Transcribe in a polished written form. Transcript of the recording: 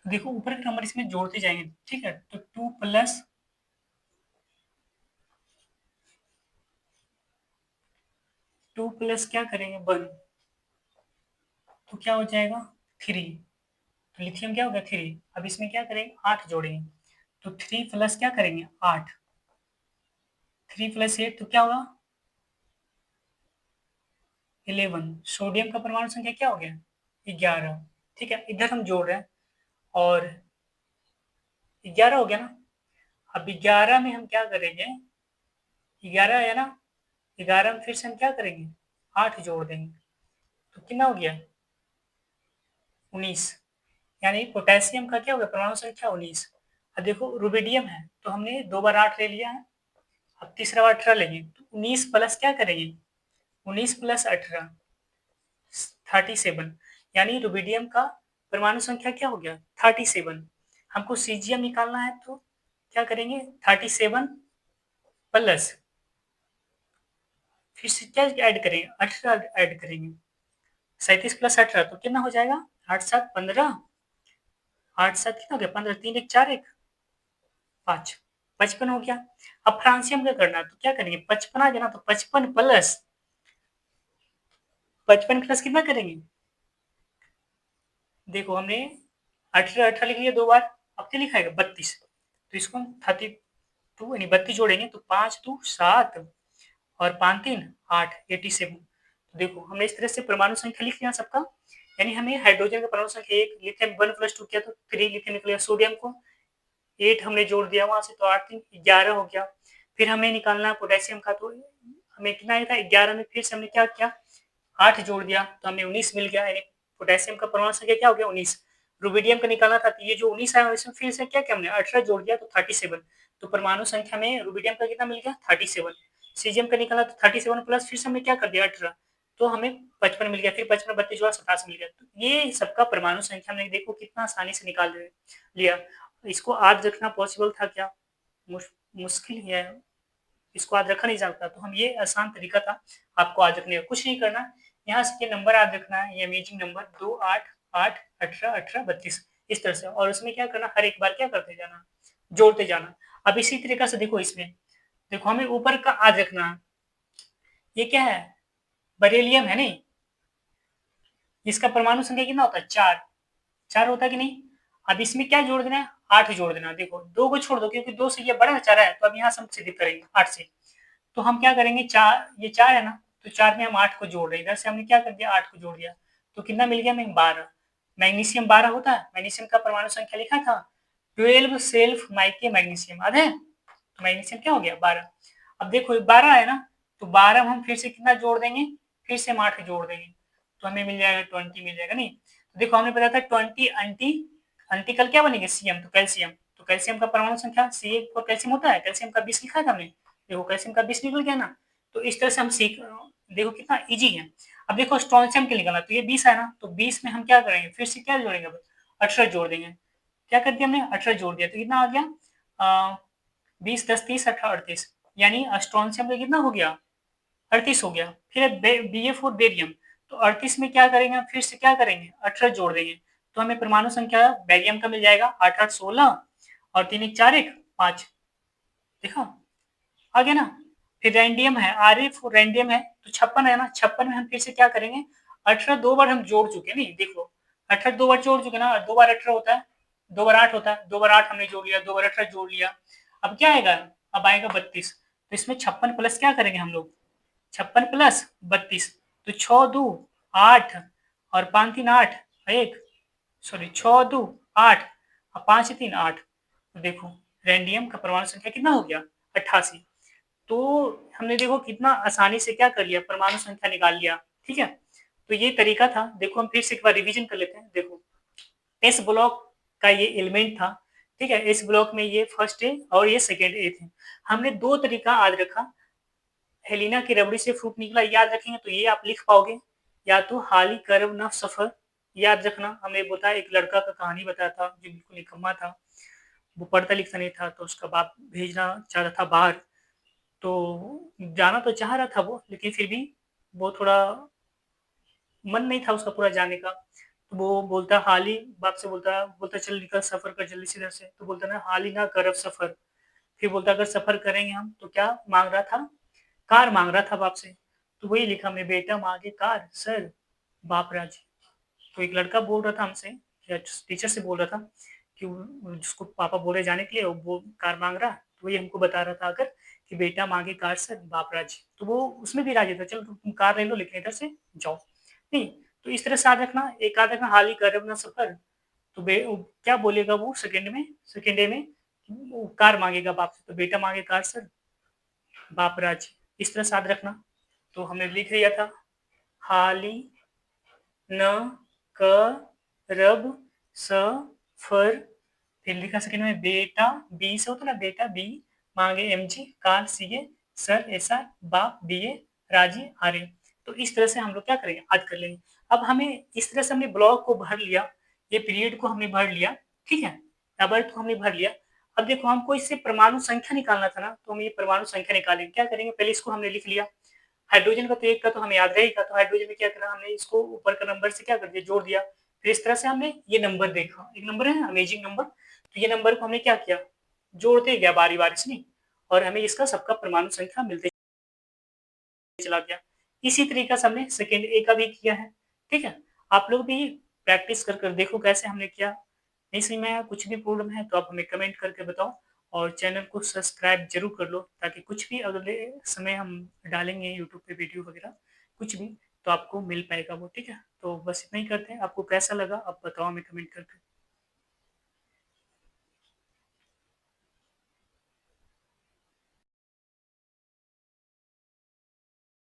तो देखो ऊपर के नंबर इसमें जोड़ते जाएंगे, ठीक है। तो 2 प्लस क्या करेंगे 1, तो क्या हो जाएगा 3। तो लिथियम क्या हो गया 3। अब इसमें क्या करेंगे 8 जोड़ेंगे, तो 3 प्लस क्या करेंगे 8, 3 प्लस 8 तो क्या होगा 11। सोडियम का परमाणु संख्या क्या हो गया 11। ठीक है, इधर हम जोड़ रहे हैं और 11 हो गया ना। अब 11 में हम क्या करेंगे, 11 है ना, 11 में फिर से हम क्या करेंगे 8 जोड़ देंगे, तो कितना हो गया 19। यानी पोटेशियम का क्या हो गया परमाणु संख्या 19। अब देखो रुबिडियम है तो हमने 2 बार 8 ले लिया है, अब तीसरा बार 18 लेंगे, तो 19 प्लस क्या करेंगे 19 प्लस 18 37। यानी रुबिडियम का परमाणु संख्या क्या हो गया 37। हमको सीजियम निकालना है तो क्या करेंगे 37 प्लस फिर से क्या ऐड करेंगे 18 ऐड करेंगे, 37 प्लस 18 तो कितना हो जाएगा 8 7 15, 8 7 कितना हो गया 15, 3 1 4 1 5, 55 हो गया। अब फ्रांसियम का करना है तो क्या करेंगे 55 आ गया ना, तो 55 प्लस कितना करेंगे, देखो हमने 18 18 लिख लिया 2 बार, अब क्या लिखा है 32, तो इसको हम 32 यानी 32 जोड़ेंगे तो 5 2 7 और 5 3 8 87। तो देखो हमने इस तरह से परमाणु संख्या लिख लिया सबका। यानी हमें हाइड्रोजन का परमाणु संख्या 1, लिथियम 1 प्लस 2 किया तो 3 लिथियम निकल गया, सोडियम को 8 हमने जोड़ दिया वहां से तो 8 3 11 हो गया। फिर हमें निकालना है पोटेशियम का, तो हमें कितना आया था 11 में फिर से हमने क्या किया 8 जोड़ दिया तो हमें 19 मिल गया। यानी पोटेशियम का परमाणु संख्या क्या हो गया 19। रुबिडियम का निकालना था तो ये जो 19 आया इसमें फिर से क्या किया हमने 18 जोड़ दिया तो 37। तो परमाणु संख्या में रुबिडियम का कितना मिल गया 37। सीजियम का निकाला तो 37 प्लस फिर से हमने क्या कर दिया 18, तो हमें 55 मिल गया। फिर 55 32 जोड़ा 27 मिल गया। तो ये सबका परमाणु संख्या हमने देखो कितना आसानी से निकाल लिया। इसको आज रखना पॉसिबल था क्या, मुश्किल ही है, इसको आज रखा नहीं जाता। तो हम ये आसान तरीका था आपको आज रखने का, कुछ नहीं करना। यहाँ से ये नंबर याद रखना है, ये अमेजिंग नंबर 2 8 8 18 18 32 इस तरह से, और उसमें क्या करना हर एक बार क्या करते जाना जोड़ते जाना। अब इसी तरीका से देखो इसमें, देखो हमें ऊपर का याद रखना है, ये क्या है बरेलियम है नहीं, इसका परमाणु संख्या कितना होता है 4, 4 होता है कि नहीं। अब इसमें क्या जोड़ देना है 8 जोड़ देना। देखो 2 को छोड़ दो क्योंकि 2 से ये बड़ा चारा है, तो अब यहाँ से हम सिद्ध करेंगे 8 से। तो हम क्या करेंगे 4, ये 4 है ना, तो 4 में हम 8 को जोड़ रहे हैं, इधर से हमने क्या कर दिया 8 को जोड़ दिया, तो कितना मिल गया हमें 12। मैग्नीशियम 12 होता है, मैग्नीशियम का परमाणु संख्या लिखा था 12 सेल्फ माइके मैग्नीशियम, याद है। तो मैग्नीशियम क्या हो गया 12। अब देखो 12 है ना, तो 12 हम फिर से कितना जोड़ देंगे, फिर से हम 8 जोड़ देंगे, तो हमें मिल जाएगा 20 मिल जाएगा नहीं। तो देखो हमने बताया था 20 एंटी एंटीकल क्या बनेंगे सीएम, तो कैल्शियम, तो कैल्शियम का परमाणु संख्या सी फॉर कैल्शियम होता है, कैल्शियम का 20 लिखा था हमने, देखो कैल्शियम का 20 निकल गया ना। तो इस तरह से हम सीख, देखो कितना इजी है। अब देखो स्ट्रॉन्शियम के निकलना, तो ये 20 है ना, तो 20 में हम क्या करेंगे फिर से क्या जोड़ेंगे 18 जोड़ देंगे। क्या कर दिया हमने 18 जोड़ दिया, तो कितना आ गया 20 10 30 18 38, यानी स्ट्रॉन्शियम का कितना हो गया 38 हो गया। फिर बी ए फोर बेरियम, तो 38 में क्या करेंगे फिर से क्या करेंगे 18 जोड़ देंगे, तो हमें परमाणु संख्या बेरियम का मिल जाएगा 8 8 16 और 3 1 4 1 5, देखा आ गया ना। फिर रैंडियम है आर एफ रैंडियम है, तो 56 है ना, 56 में हम फिर से क्या करेंगे 18 2 बार हम जोड़ चुके नहीं, देखो 18 2 बार जोड़ चुके ना, 2 बार 18 होता है, 2 बार 8 होता है, 2 बार 8 हमने जोड़ लिया, 2 बार 18 जोड़ लिया। अब क्या आएगा, अब आएगा 32, तो इसमें 56 प्लस क्या करेंगे हम लोग 56 प्लस 32, तो 6 2 8 और 5 3 8 एक, सॉरी 6 2 8 और 5 3 8, तो देखो रैंडियम का परमाणु संख्या कितना हो गया 88। तो हमने देखो कितना आसानी से क्या कर लिया परमाणु संख्या निकाल लिया, ठीक है। तो ये तरीका था। देखो हम फिर से एक बार रिवीजन कर लेते हैं। देखो एस ब्लॉक का ये एलिमेंट था, ठीक है, एस ब्लॉक में ये फर्स्ट ए और ये सेकेंड ए थे। हमने दो तरीका याद रखा, हेलिना की रबड़ी से फ्रूट निकला याद रखेंगे तो ये आप लिख पाओगे, या तो हाली कर्व न सफर याद रखना। हमने बताया एक लड़का का कहानी बताया था जो बिल्कुल निकम्मा था, वो पढ़ता लिखता नहीं था, तो उसका बाप भेजना चाहता था बाहर, तो जाना तो चाह रहा था वो, लेकिन फिर भी वो थोड़ा मन नहीं था उसका पूरा जाने का। तो वो बोलता हाल ही बाप से बोलता चल निकल सफ़र कर जल्दी से इधर से, तो बोलता ना हाल ही ना कर अब सफ़र। फिर बोलता अगर सफ़र करेंगे हम तो क्या माँग रहा था? कार माँग रहा था बाप से। तो वही लिखा हमने बेटा माँगे कार, सर बाप राजी। तो एक लड़का बोल रहा था हमसे या टीचर से बोल रहा था कि जिसको पापा बोले जाने के लिए वो कार माँग रहा, तो वही हमको बता रहा था आकर कि बेटा माँगे कार सर बाप राजी। तो वो उसमें भी राजी था, चलो तुम कार ले लो लेकिन इधर से जाओ। नहीं, तो इस तरह से याद रखना, एक याद रखना हाल ही कर अपना सफ़र, तो क्या बोलेगा वो सेकंड डे में वो कार माँगेगा बाप से, तो बेटा माँगे कार सर बाप राजी। इस तरह से याद रखना। तो हमने लिख लिया था हाल ही न करब सफर, फिर लिखा सेकंड में बेटा बी से होता ना बेटा बी मांगे MG car CA sir SR बाप बीए राजी आर्य। तो इस तरह से हम लोग क्या करेंगे याद कर लेंगे। अब हमें इस तरह से हमने ब्लॉक को भर लिया, ये पीरियड को हमने भर लिया, ठीक है, एबर्ट को हमने भर लिया। अब देखो हमको इससे परमाणु संख्या निकालना था ना, तो हम ये परमाणु संख्या निकालेंगे। क्या करेंगे, पहले इसको हमने लिख लिया, हाइड्रोजन का तो एक का तो हमें याद रहेगा, तो हाइड्रोजन में क्या करा हमने इसको ऊपर का नंबर से क्या कर दिया जोड़ दिया। फिर इस तरह से हमने ये नंबर देखा, एक नंबर है अमेजिंग नंबर, तो ये नंबर को हमने क्या किया जोड़ते गया बारी बारी से नहीं, और हमें इसका सबका परमाणु संख्या मिलते चला गया। इसी तरीका से हमने सेकेंड ए का भी किया है, ठीक है। आप लोग भी प्रैक्टिस कर कर देखो कैसे हमने किया। नहीं समझ में आया, कुछ भी प्रॉब्लम है तो आप हमें कमेंट करके बताओ, और चैनल को सब्सक्राइब जरूर कर लो, ताकि कुछ भी अगले समय हम डालेंगे यूट्यूब पे वीडियो वगैरह कुछ भी, तो आपको मिल पाएगा वो, ठीक है। तो बस इतना ही करते हैं, आपको कैसा लगा आप बताओ हमें कमेंट करके।